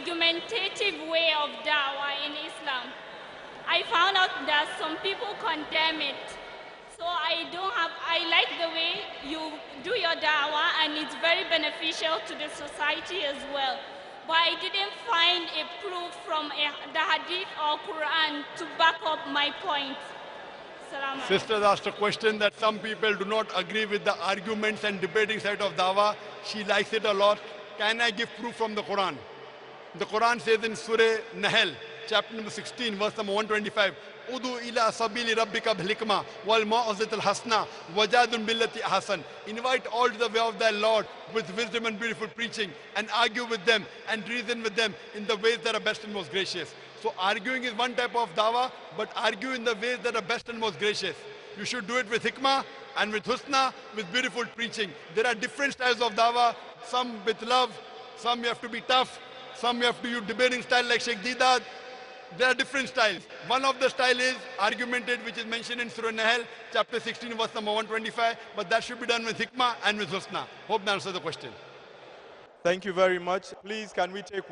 argumentative way of dawah in Islam. I found out that some people condemn it. So I like the way you do your dawah, and it's very beneficial to the society as well. But I didn't find a proof from the hadith or Qur'an to back up my point. Sisters asked a question that some people do not agree with the arguments and debating side of dawah. She likes it a lot. Can I give proof from the Quran? The Quran says in Surah Nahl, chapter number 16, verse number 125, Udu ila sabili rabbika bhikma wal ma'azat al hasna wajadun billati hasan. Invite all to the way of thy Lord with wisdom and beautiful preaching, and argue with them and reason with them in the ways that are best and most gracious. So arguing is one type of dawah, but argue in the ways that are best and most gracious. You should do it with hikmah and with husna, with beautiful preaching. There are different styles of dawah, some with love, some you have to be tough, some you have to use debating style like Sheikh Deedat. There are different styles. One of the style is argumented, which is mentioned in Surah Nahl, chapter 16, verse number 125, but that should be done with hikmah and with husna. Hope that answers the question. Thank you very much. Please, can we take